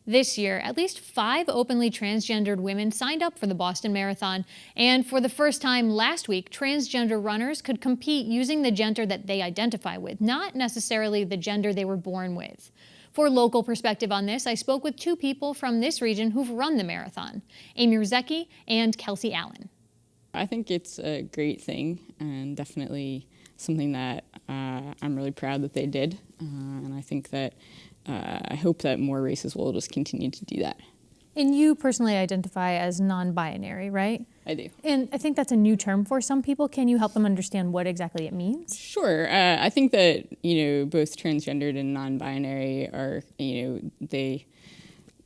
This year, at least 5 openly transgendered women signed up for the Boston Marathon. And for the first time last week, transgender runners could compete using the gender that they identify with, not necessarily the gender they were born with. For local perspective on this, I spoke with 2 people from this region who've run the marathon, Amy Rusiecki and Kelsey Allen. I think it's a great thing and definitely something that I'm really proud that they did. And I think that I hope that more races will just continue to do that. And you personally identify as non-binary, right? I do. And I think that's a new term for some people. Can you help them understand what exactly it means? Sure. I think that, both transgendered and non-binary are, they...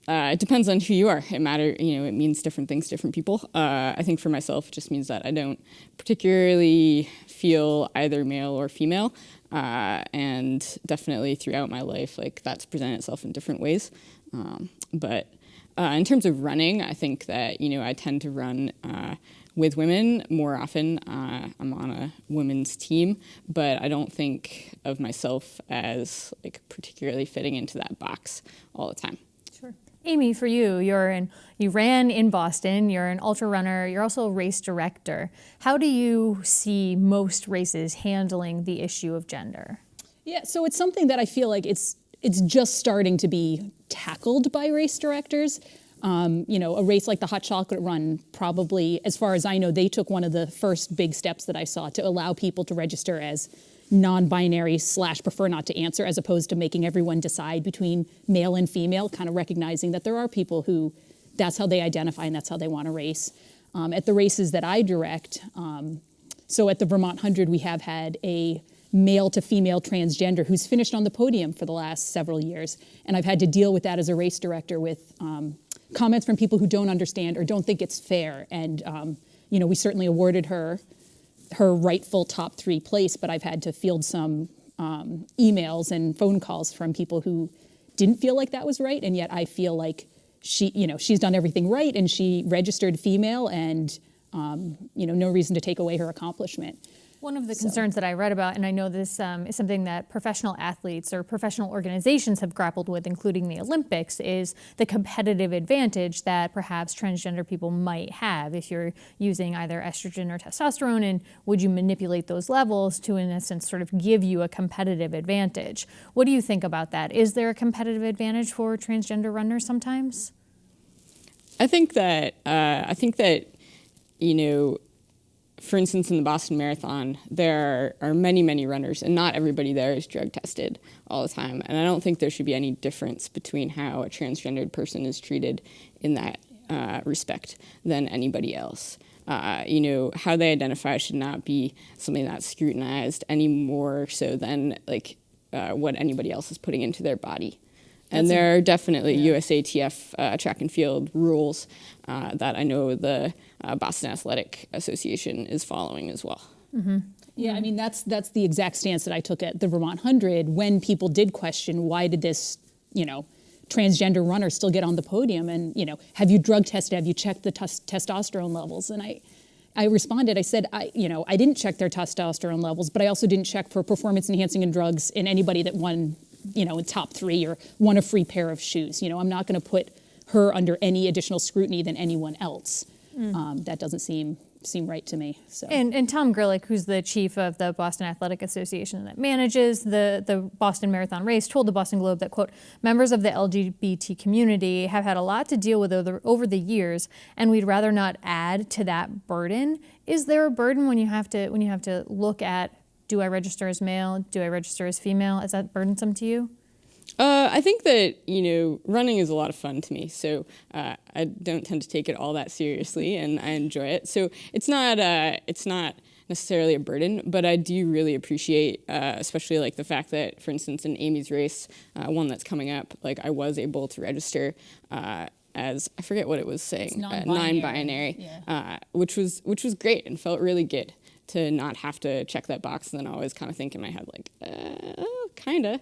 it depends on who you are. It means different things to different people. I think for myself, it just means that I don't particularly feel either male or female. And definitely throughout my life, that's presented itself in different ways. But in terms of running, I think that, I tend to run with women more often. I'm on a women's team, but I don't think of myself as particularly fitting into that box all the time. Sure. Amy, for you, you ran in Boston, you're an ultra runner, you're also a race director. How do you see most races handling the issue of gender? Yeah, so it's something that I feel like it's just starting to be tackled by race directors. A race like the Hot Chocolate Run, probably, as far as I know, they took one of the first big steps that I saw to allow people to register as non-binary / prefer not to answer, as opposed to making everyone decide between male and female, kind of recognizing that there are people who that's how they identify and that's how they want to race. At the races that I direct, so at the Vermont 100, we have had a male to female transgender who's finished on the podium for the last several years. And I've had to deal with that as a race director with comments from people who don't understand or don't think it's fair. And, we certainly awarded her rightful top 3 place, but I've had to field some emails and phone calls from people who didn't feel like that was right. And yet I feel like she's done everything right and she registered female and, no reason to take away her accomplishment. One of the concerns that I read about, and I know this is something that professional athletes or professional organizations have grappled with, including the Olympics, is the competitive advantage that perhaps transgender people might have if you're using either estrogen or testosterone, and would you manipulate those levels to, in essence, sort of give you a competitive advantage? What do you think about that? Is there a competitive advantage for transgender runners sometimes? I think that, for instance, in the Boston Marathon, there are many, many runners, and not everybody there is drug tested all the time. And I don't think there should be any difference between how a transgendered person is treated in that respect than anybody else. How they identify should not be something that's scrutinized any more so than what anybody else is putting into their body. And there are definitely USATF track and field rules that I know the Boston Athletic Association is following as well. Mm-hmm. Yeah, I mean, that's the exact stance that I took at the Vermont 100 when people did question why did this, transgender runner still get on the podium, and, have you drug tested, have you checked the testosterone levels? And I responded, I said, I didn't check their testosterone levels, but I also didn't check for performance enhancing and drugs in anybody that won in top 3 or won a free pair of shoes. I'm not going to put her under any additional scrutiny than anyone else. That doesn't seem right to me. So. And Tom Grillick, who's the chief of the Boston Athletic Association that manages the Boston Marathon race, told the Boston Globe that, quote, members of the LGBT community have had a lot to deal with over the years, and we'd rather not add to that burden. Is there a burden when you have to look at, do I register as male? Do I register as female? Is that burdensome to you? I think that, running is a lot of fun to me, so I don't tend to take it all that seriously, and I enjoy it. So it's not necessarily a burden, but I do really appreciate, especially the fact that, for instance, in Amy's race, one that's coming up, I was able to register as, I forget what it was saying, non-binary, which was great and felt really good to not have to check that box and then always kind of think in my head kind of.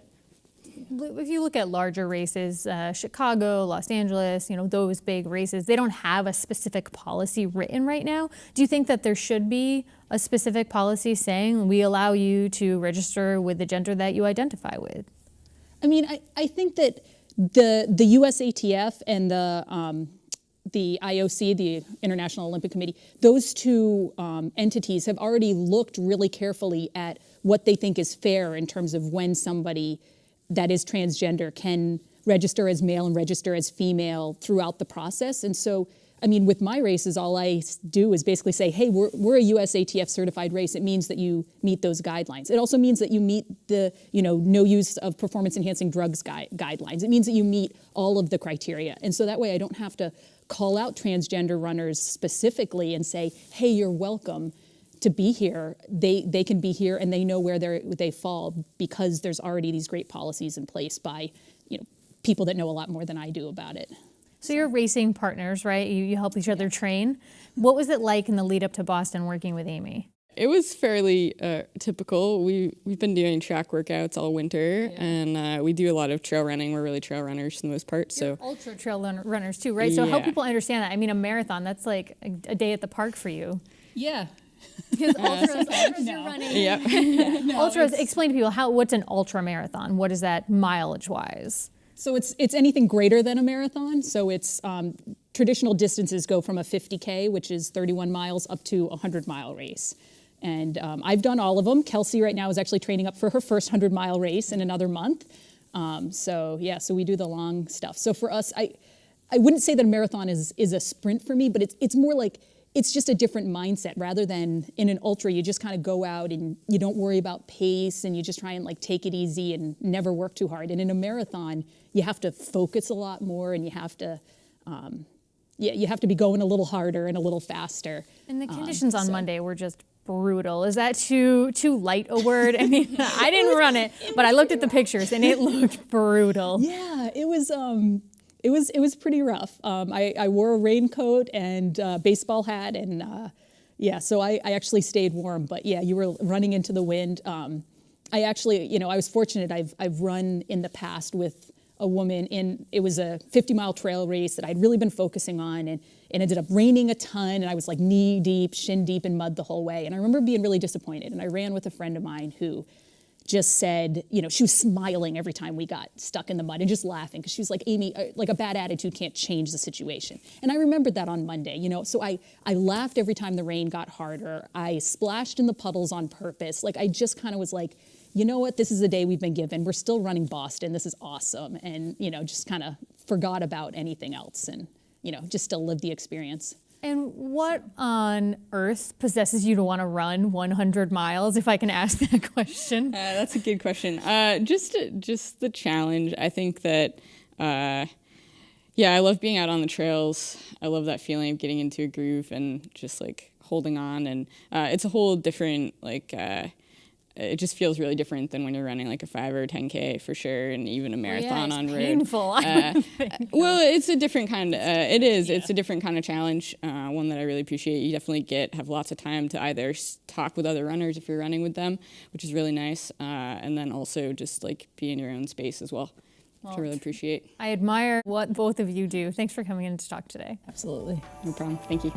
If you look at larger races, Chicago, Los Angeles, those big races, they don't have a specific policy written right now. Do you think that there should be a specific policy saying we allow you to register with the gender that you identify with? I mean, I think that The USATF and the IOC, the International Olympic Committee, those two entities have already looked really carefully at what they think is fair in terms of when somebody that is transgender can register as male and register as female throughout the process. And so, I mean, with my races, all I do is basically say, hey, we're a USATF certified race. It means that you meet those guidelines. It also means that you meet the, no use of performance enhancing drugs guidelines. It means that you meet all of the criteria. And so that way I don't have to call out transgender runners specifically and say, hey, you're welcome to be here. They can be here and they know where they fall because there's already these great policies in place by, people that know a lot more than I do about it. So you're racing partners, right? You help each other train. What was it like in the lead up to Boston working with Amy? It was fairly typical. We've been doing track workouts all winter, and we do a lot of trail running. We're really trail runners for the most part. You're ultra trail runners too, right? So help people understand that. I mean, a marathon, that's like a day at the park for you. Yeah. Because ultras you're running. Yep. Ultras, explain to people what's an ultra marathon? What is that mileage wise? So it's anything greater than a marathon. So it's traditional distances go from a 50K, which is 31 miles, up to a 100-mile race. And I've done all of them. Kelsey right now is actually training up for her first 100-mile race in another month. So we do the long stuff. So for us, I wouldn't say that a marathon is a sprint for me, but it's more like, it's just a different mindset. Rather than in an ultra, you just kind of go out and you don't worry about pace and you just try and like take it easy and never work too hard. And in a marathon, you have to focus a lot more and you have to be going a little harder and a little faster. And the conditions on Monday were just brutal. Is that too light a word? I mean, I didn't run it, but I looked at the pictures and it looked brutal. Yeah, it was pretty rough. I wore a raincoat and baseball hat, and so I actually stayed warm. But yeah, you were running into the wind. I actually, I was fortunate. I've run in the past with a woman it was a 50-mile trail race that I'd really been focusing on, and it ended up raining a ton, and I was like knee deep, shin deep in mud the whole way. And I remember being really disappointed. And I ran with a friend of mine who just said, she was smiling every time we got stuck in the mud and just laughing because she was like, Amy, like a bad attitude can't change the situation. And I remembered that on Monday, so I laughed every time the rain got harder. I splashed in the puddles on purpose. Like I just kind of was like, you know what, this is the day we've been given. We're still running Boston. This is awesome. And, just kind of forgot about anything else and, just still lived the experience. And what on earth possesses you to want to run 100 miles, if I can ask that question? That's a good question. Just the challenge. I think that, I love being out on the trails. I love that feeling of getting into a groove and just like holding on. And it's a whole different, it just feels really different than when you're running like a 5 or 10K for sure, and even a marathon on road. Painful. Well, it's a different kind. It's a different kind of challenge. One that I really appreciate. You definitely have lots of time to either talk with other runners if you're running with them, which is really nice, and then also just like be in your own space as well, which I really appreciate. I admire what both of you do. Thanks for coming in to talk today. Absolutely. No problem. Thank you.